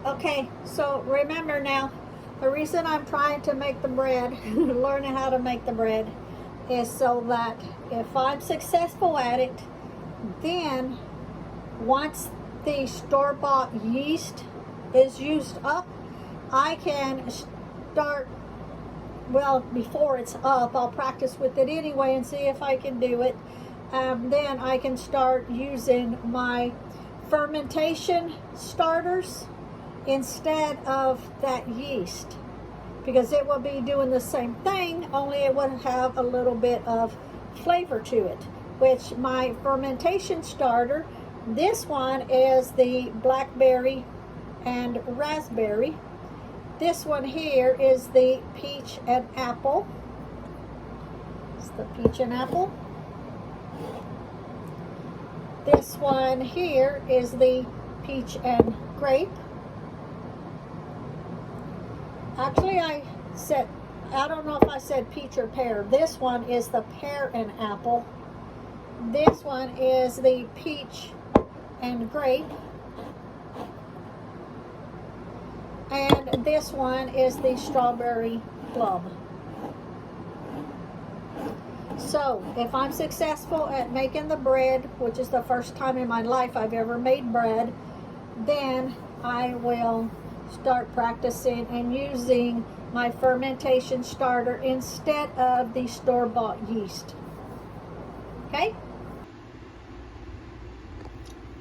Okay, so remember now, the reason I'm trying to make the bread, learning how to make the bread, is so that if I'm successful at it, then once the store-bought yeast is used up, I can start, well, before it's up, I'll practice with it anyway and see if I can do it. Then I can start using my fermentation starters instead of that yeast, because it will be doing the same thing, only it would have a little bit of flavor to it, which my fermentation starter, this one is the blackberry and raspberry. This one here is the peach and apple. It's the peach and apple. This one here is the peach and grape. Actually, I don't know if I said peach or pear. This one is the pear and apple. This one is the peach and grape. And this one is the strawberry plum. So, if I'm successful at making the bread, which is the first time in my life I've ever made bread, then I will start practicing and using my fermentation starter instead of the store-bought yeast. Okay?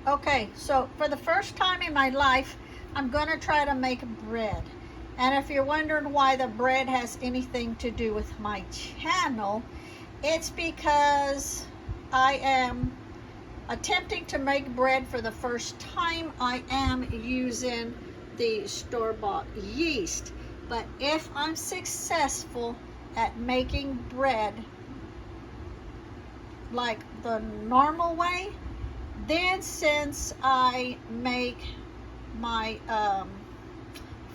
Okay, so for the first time in my life, I'm going to try to make bread. And if you're wondering why the bread has anything to do with my channel, it's because I am attempting to make bread for the first time. I am using the store-bought yeast. But if I'm successful at making bread like the normal way, then since I make my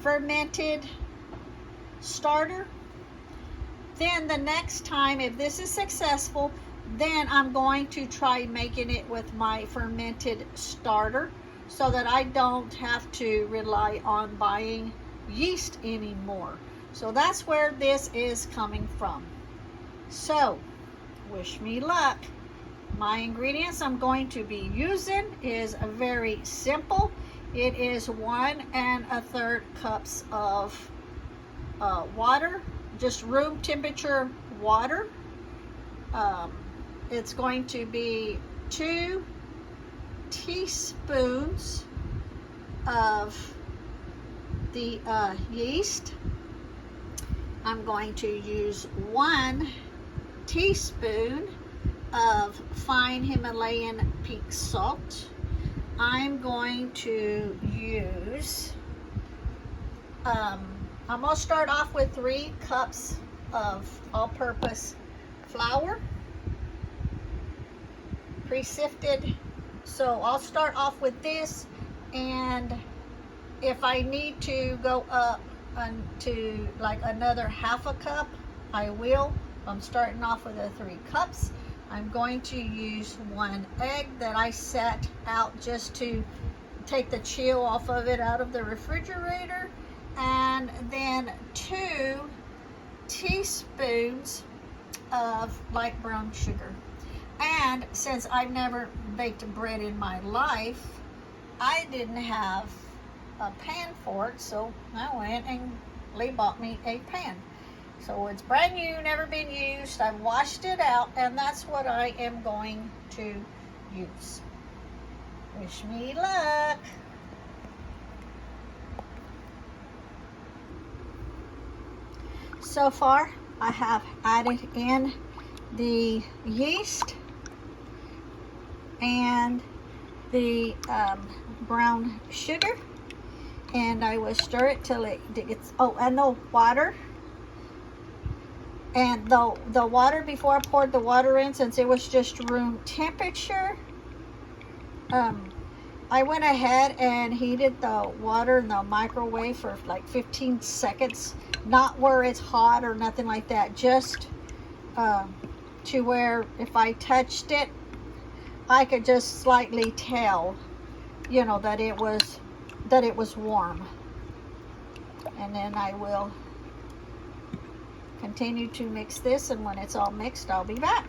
fermented starter, then the next time, if this is successful, then I'm going to try making it with my fermented starter so that I don't have to rely on buying yeast anymore. So that's where this is coming from. So, wish me luck. My ingredients I'm going to be using is very simple. It is 1 1/3 cups of water, just room temperature water. It's going to be 2 teaspoons of the yeast. I'm going to use 1 teaspoon of fine Himalayan pink salt. I'm going to use, I'm going to start off with 3 cups of all-purpose flour, pre-sifted. So I'll start off with this, and if I need to go up to like another 1/2 cup, I will. I'm starting off with the 3 cups. I'm going to use 1 egg that I set out just to take the chill off of it out of the refrigerator, and then 2 teaspoons of light brown sugar. And since I've never baked bread in my life, I didn't have a pan for it, so I went and Lee bought me a pan. So it's brand new, never been used. I've washed it out, and that's what I am going to use. Wish me luck. So far, I have added in the yeast and the brown sugar, and I will stir it till it gets, oh, and the water. And the water, before I poured the water in, since it was just room temperature, I went ahead and heated the water in the microwave for like 15 seconds. Not where it's hot or nothing like that, just to where if I touched it, I could just slightly tell, you know, that it was warm. and then I will continue to mix this, and when it's all mixed, I'll be back.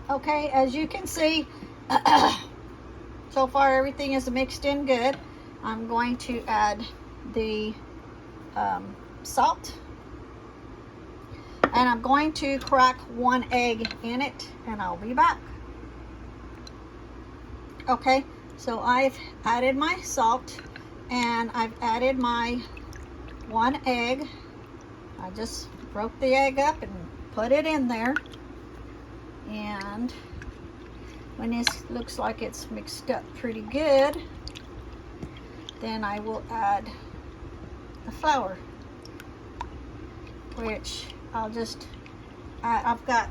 Okay, as you can see, so far everything is mixed in good. I'm going to add the salt, and I'm going to crack 1 egg in it, and I'll be back. Okay, so I've added my salt, and I've added my 1 egg. I just broke the egg up and put it in there, and when this looks like it's mixed up pretty good, then I will add the flour, which I'll just I've got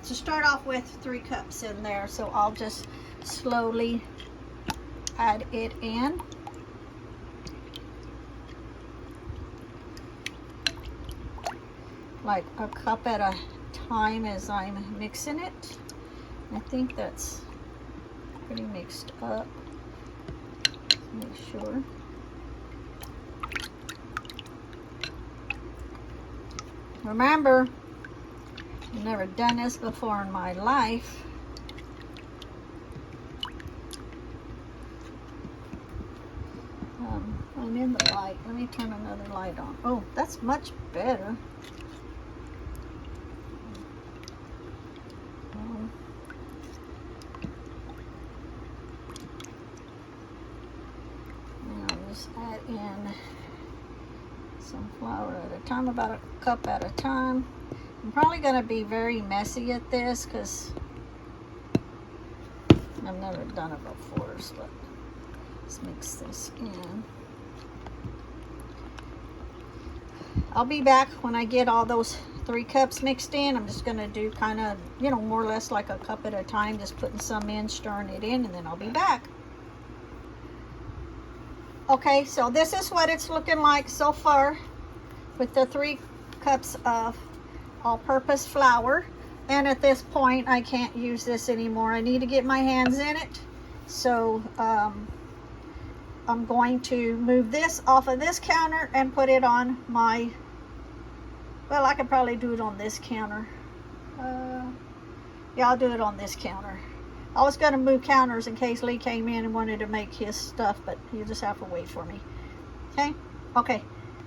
to start off with 3 cups in there, so I'll just slowly add it in. Like a cup at a time as I'm mixing it. I think that's pretty mixed up. Make sure. Remember, I've never done this before in my life. I'm in the light. Let me turn another light on. Oh, that's much better. Add in some flour at a time, about a cup at a time. I'm probably going to be very messy at this because I've never done it before, but let's mix this in. I'll be back when I get all those 3 cups mixed in. I'm just going to do kind of, you know, more or less like a cup at a time, just putting some in, stirring it in, and then I'll be back. Okay, so this is what it's looking like so far with the 3 cups of all-purpose flour. And at this point, I can't use this anymore. I need to get my hands in it. So I'm going to move this off of this counter and put it on my, well, I could probably do it on this counter. Yeah, I'll do it on this counter. I was going to move counters in case Lee came in and wanted to make his stuff, but you just have to wait for me. Okay? Okay.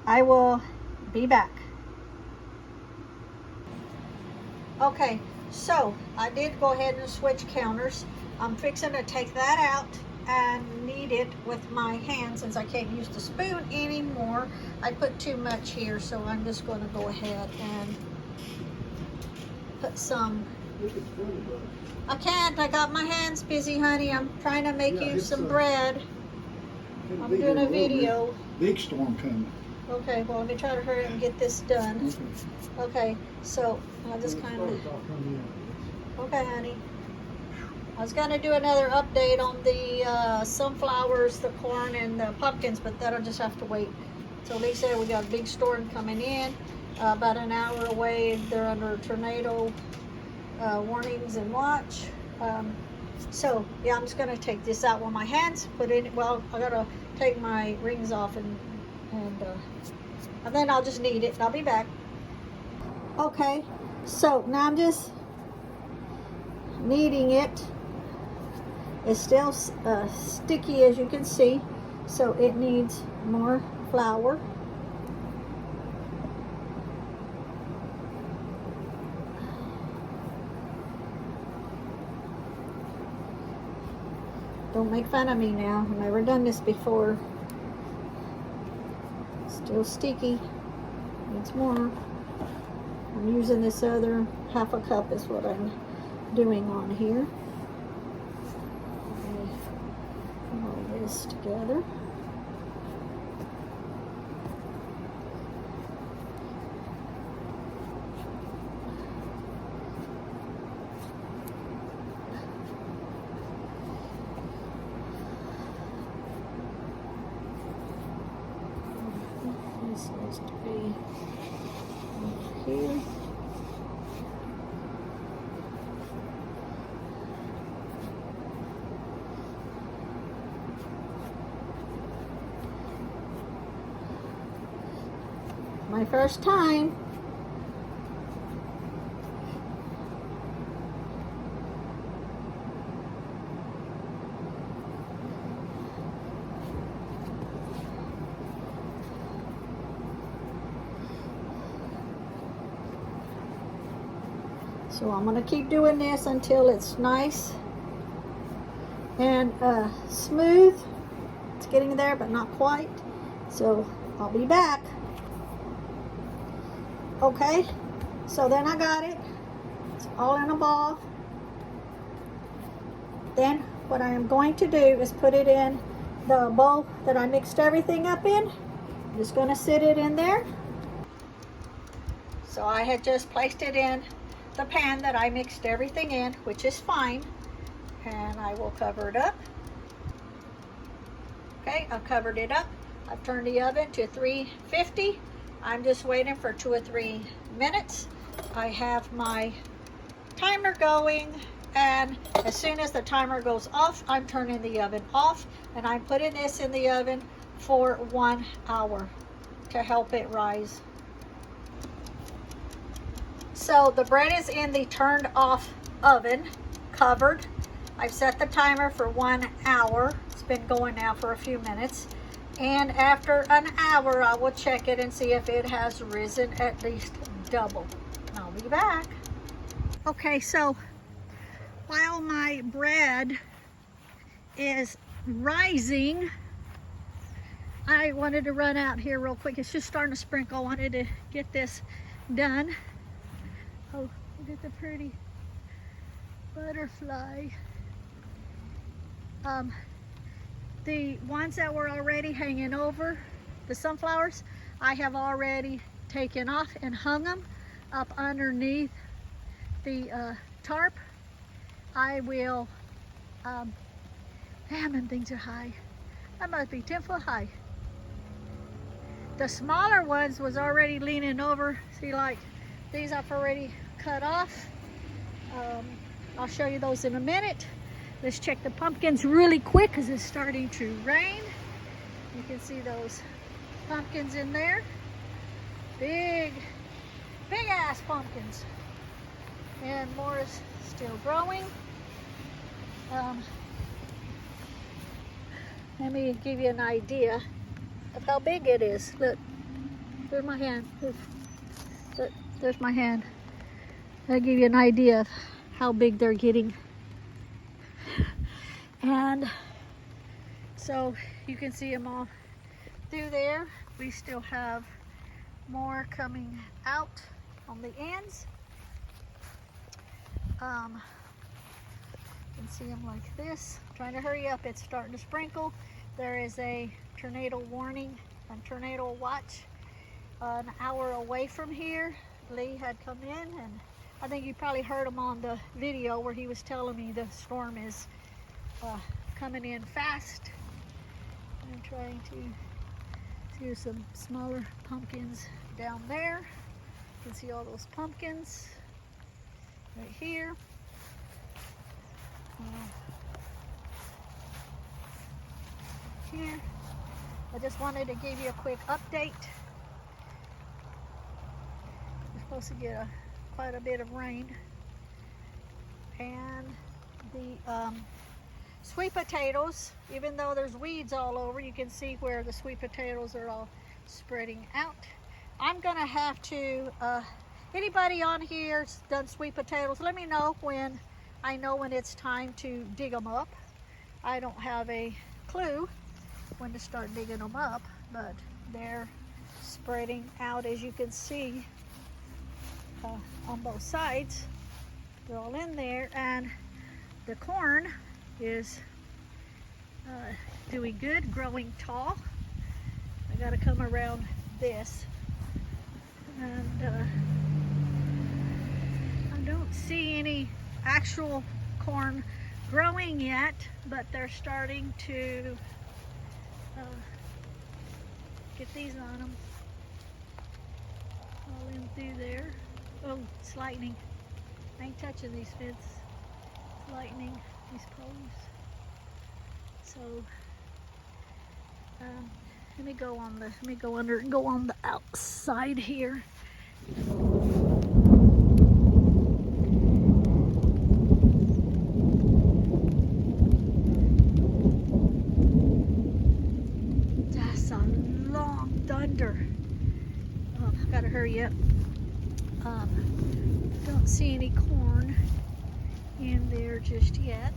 I will be back. Okay, so I did go ahead and switch counters. I'm fixing to take that out and knead it with my hand since I can't use the spoon anymore. I put too much here, so I'm just going to go ahead and put some. I can't. I got my hands busy, honey. I'm trying to make you some bread. I'm doing a video. Big storm coming. Okay, well, let me try to hurry and get this done. Okay, so I'll just kind of. Okay, honey. I was going to do another update on the sunflowers, the corn, and the pumpkins, but that'll just have to wait. So they said we got a big storm coming in. About an hour away, they're under tornado warnings and watch. So yeah, I'm just gonna take this out with my hands, put it in. Well, I gotta take my rings off and then I'll just knead it and I'll be back. Okay, so now I'm just kneading it. It's still sticky, as you can see, so it needs more flour. Don't make fun of me now. I've never done this before. Still sticky. Needs more. I'm using this other half a cup is what I'm doing on here. Put all this together. This needs to be over here. my first time. So I'm going to keep doing this until it's nice and smooth. It's getting there, but not quite. So I'll be back. Okay, so then I got it. It's all in a ball. Then what I am going to do is put it in the bowl that I mixed everything up in. I'm just going to sit it in there. So I had just placed it in the pan that I mixed everything in, which is fine, and I will cover it up. Okay, I've covered it up. I've turned the oven to 350. I'm just waiting for 2 or 3 minutes. I have my timer going, and as soon as the timer goes off, I'm turning the oven off, and I'm putting this in the oven for 1 hour to help it rise. So the bread is in the turned off oven, covered. I've set the timer for 1 hour. It's been going now for a few minutes. And after an hour, I will check it and see if it has risen at least double. I'll be back. Okay, so while my bread is rising, I wanted to run out here real quick. It's just starting to sprinkle. I wanted to get this done. Oh, look at the pretty butterfly. The ones that were already hanging over, the sunflowers, I have already taken off and hung them up underneath the tarp. I will, damn, them things are high. That must be 10 foot high. The smaller ones was already leaning over. See, like these I've already cut off. I'll show you those in a minute. Let's check the pumpkins really quick because it's starting to rain. You can see those pumpkins in there. Big ass pumpkins. And more is still growing. Let me give you an idea of how big it is. Look, there's my hand. Look, there's my hand. That'll give you an idea of how big they're getting. And so you can see them all through there. We still have more coming out on the ends. You can see them like this. I'm trying to hurry up, it's starting to sprinkle. There is a tornado warning and tornado watch an hour away from here. Lee had come in, and I think you probably heard him on the video where he was telling me the storm is coming in fast. I'm trying to see some smaller pumpkins down there. You can see all those pumpkins right here. Here. I just wanted to give you a quick update. We're supposed to get quite a bit of rain. And the sweet potatoes, even though there's weeds all over, you can see where the sweet potatoes are all spreading out. I'm gonna have to, anybody on here's done sweet potatoes, let me know when it's time to dig them up. I don't have a clue when to start digging them up, but they're spreading out, as you can see, on both sides. They're all in there, and the corn is doing good, growing tall. I got to come around this, and I don't see any actual corn growing yet, but they're starting to get these on them, all in through there. Oh, it's lightning. I ain't touching these fence. It's lightning, these poles. So Let me go on the, let me go under and go on the outside here. That's a long thunder. I gotta hurry up. Don't see any corn in there just yet.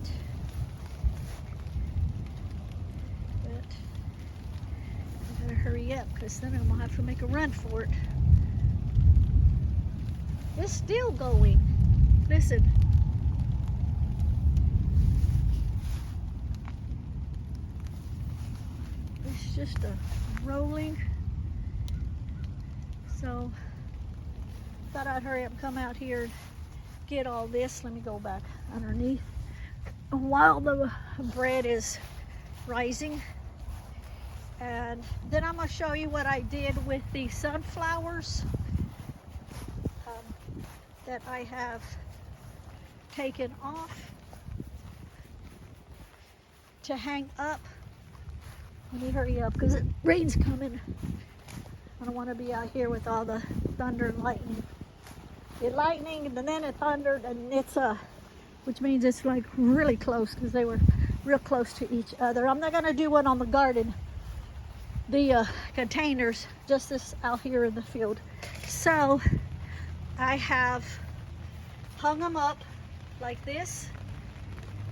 But I gotta hurry up because then I'm gonna have to make a run for it. It's still going. Listen. It's just a rolling. So thought I'd hurry up and come out here and get all this. Let me go back underneath. While the bread is rising. And then I'm going to show you what I did with the sunflowers that I have taken off to hang up. Let me hurry up because the rain's coming. I don't want to be out here with all the thunder and lightning. It lightning and then it thundered, and it's which means it's like really close because they were real close to each other. I'm not going to do one on the garden, the containers, just this out here in the field. So I have hung them up like this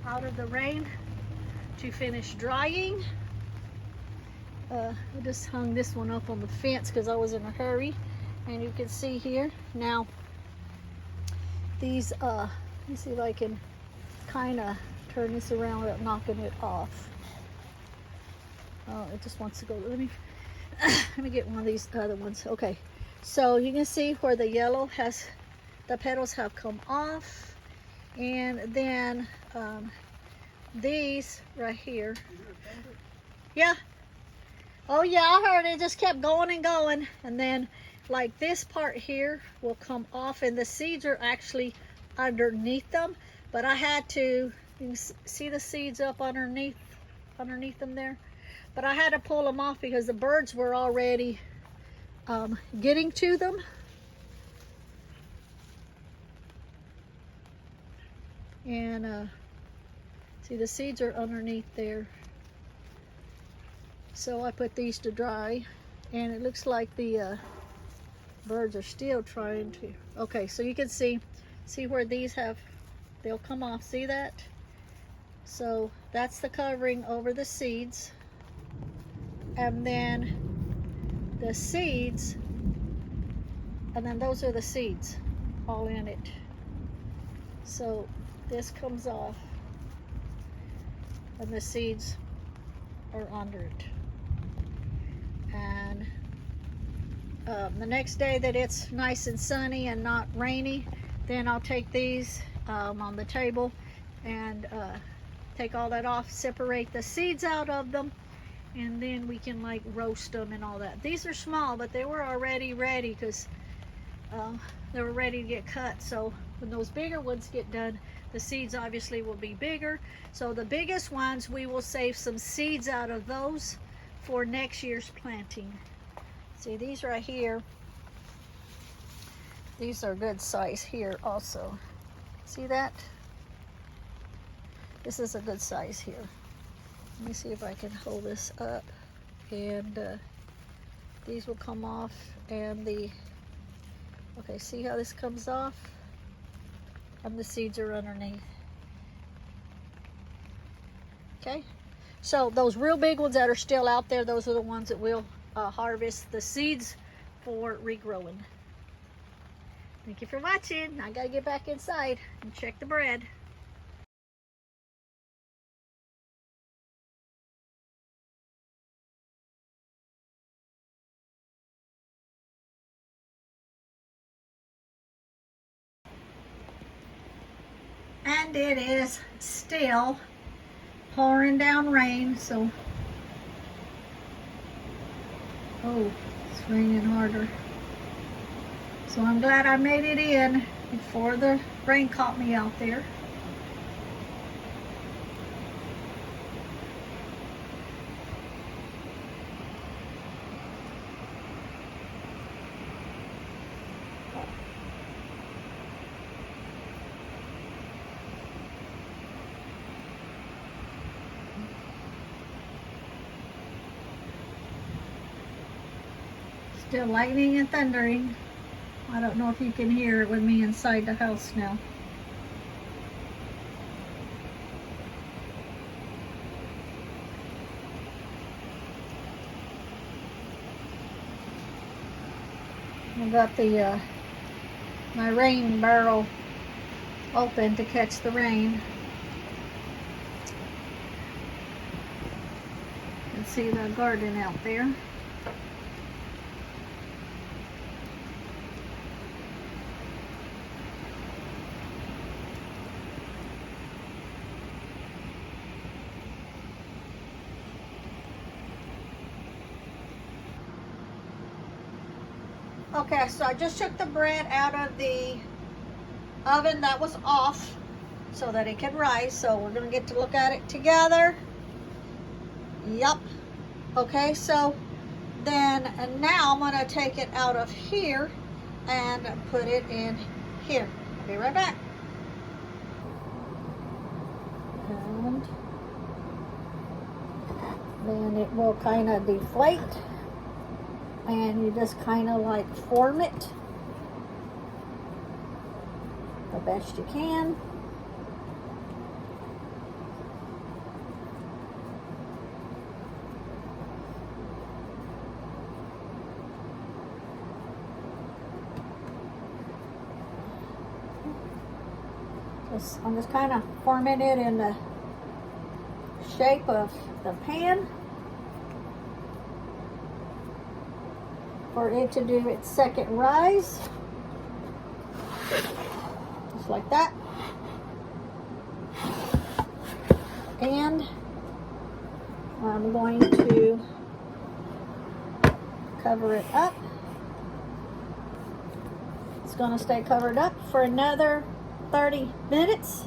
out of the rain to finish drying. I just hung this one up on the fence because I was in a hurry, and you can see here now these let me see if I can kind of turn this around without knocking it off. Oh, it just wants to go. Let me get one of these other ones. Okay, so you can see where the yellow has, the petals have come off, and then these right here. Yeah. Oh yeah, I heard it just kept going and going, and then like this part here will come off, and the seeds are actually underneath them, but I had to, you can see the seeds up underneath them there, but I had to pull them off because the birds were already getting to them. And see, the seeds are underneath there. So I put these to dry, and it looks like the birds are still trying to. Okay, so you can see where these have, they'll come off. See that? So that's the covering over the seeds, and then the seeds, and then those are the seeds all in it. So this comes off, and the seeds are under it. And the next day that it's nice and sunny and not rainy, then I'll take these on the table and take all that off, separate the seeds out of them, and then we can like roast them and all that. These are small, but they were already ready because they were ready to get cut. So when those bigger ones get done, the seeds obviously will be bigger. So the biggest ones, we will save some seeds out of those for next year's planting. See these right here, these are good size here also. See that? This is a good size here. Let me see if I can hold this up, and these will come off, and the, okay, see how this comes off, and the seeds are underneath. Okay, so those real big ones that are still out there, those are the ones that we'll harvest the seeds for regrowing. Thank you for watching. I gotta get back inside and check the bread. And it is still pouring down rain, so oh, it's raining harder. So I'm glad I made it in before the rain caught me out there. Still lightning and thundering. I don't know if you can hear it with me inside the house now. I got the my rain barrel open to catch the rain. You can see the garden out there. Okay, so I just took the bread out of the oven that was off so that it can rise. So we're gonna get to look at it together. Yup. Okay, so then now I'm gonna take it out of here and put it in here. I'll be right back. And then it will kind of deflate. And you just kind of like form it the best you can. I'm just kind of forming it in the shape of the pan for it to do its second rise, just like that. And I'm going to cover it up. It's going to stay covered up for another 30 minutes,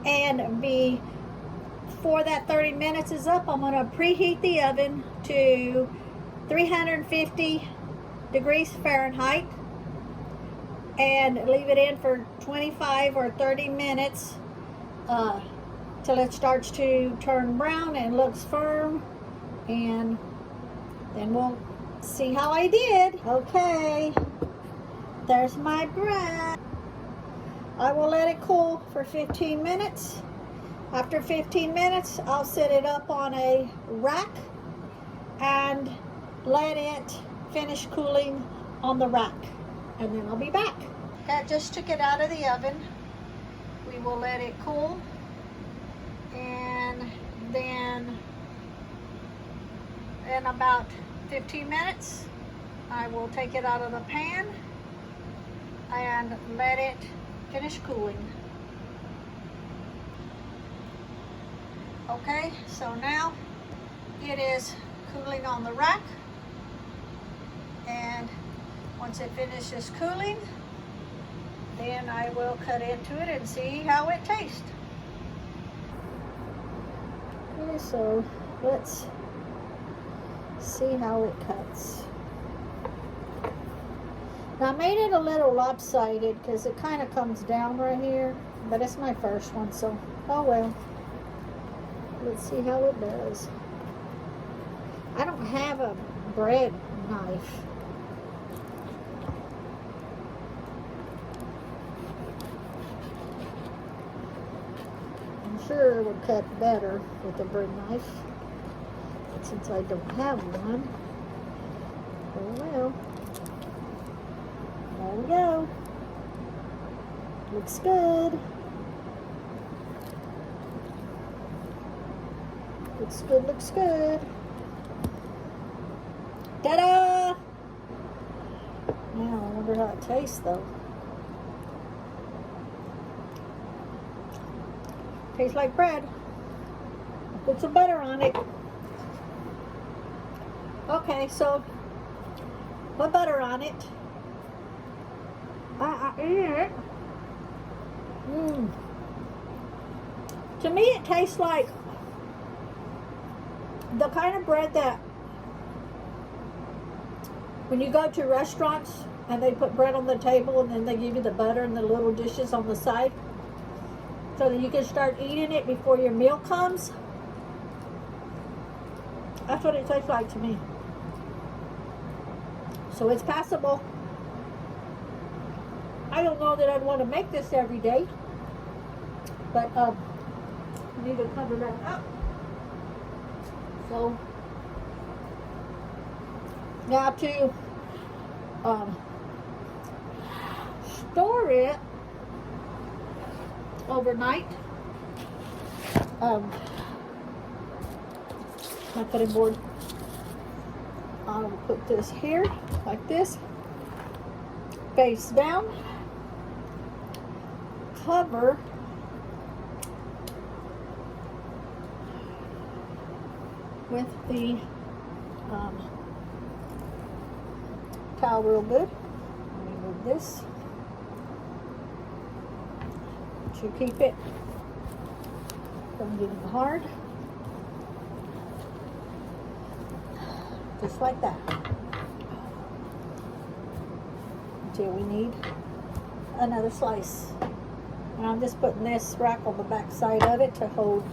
and before that 30 minutes is up, I'm going to preheat the oven to 350 degrees Fahrenheit and leave it in for 25 or 30 minutes till it starts to turn brown and looks firm, and then we'll see how I did. Okay, there's my bread. I will let it cool for 15 minutes. After 15 minutes, I'll set it up on a rack and let it finish cooling on the rack, and then I'll be back. I just took it out of the oven. We will let it cool, and then in about 15 minutes, I will take it out of the pan and let it finish cooling. Okay, so now it is cooling on the rack, and once it finishes cooling, then I will cut into it and see how it tastes. Okay, so let's see how it cuts. Now I made it a little lopsided because it kind of comes down right here, but it's my first one, so oh well. Let's see how it does. I don't have a bread knife. I'm sure it would cut better with a bread knife, but since I don't have one, oh well. There we go. Looks good. Looks good, looks good. Ta-da! Now, I wonder how it tastes, though. Tastes like bread. Put some butter on it. Okay, so put butter on it. I eat it. To me, it tastes like the kind of bread that when you go to restaurants and they put bread on the table and then they give you the butter and the little dishes on the side so that you can start eating it before your meal comes. That's what it tastes like to me. So it's passable. I don't know that I'd want to make this every day, but I need to cover that up. So now to store it overnight, my cutting board, I will put this here like this, face down, cover with the towel real good. Remove this to keep it from getting hard, just like that, until we need another slice. And I'm just putting this rack on the back side of it to hold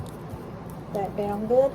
that down good.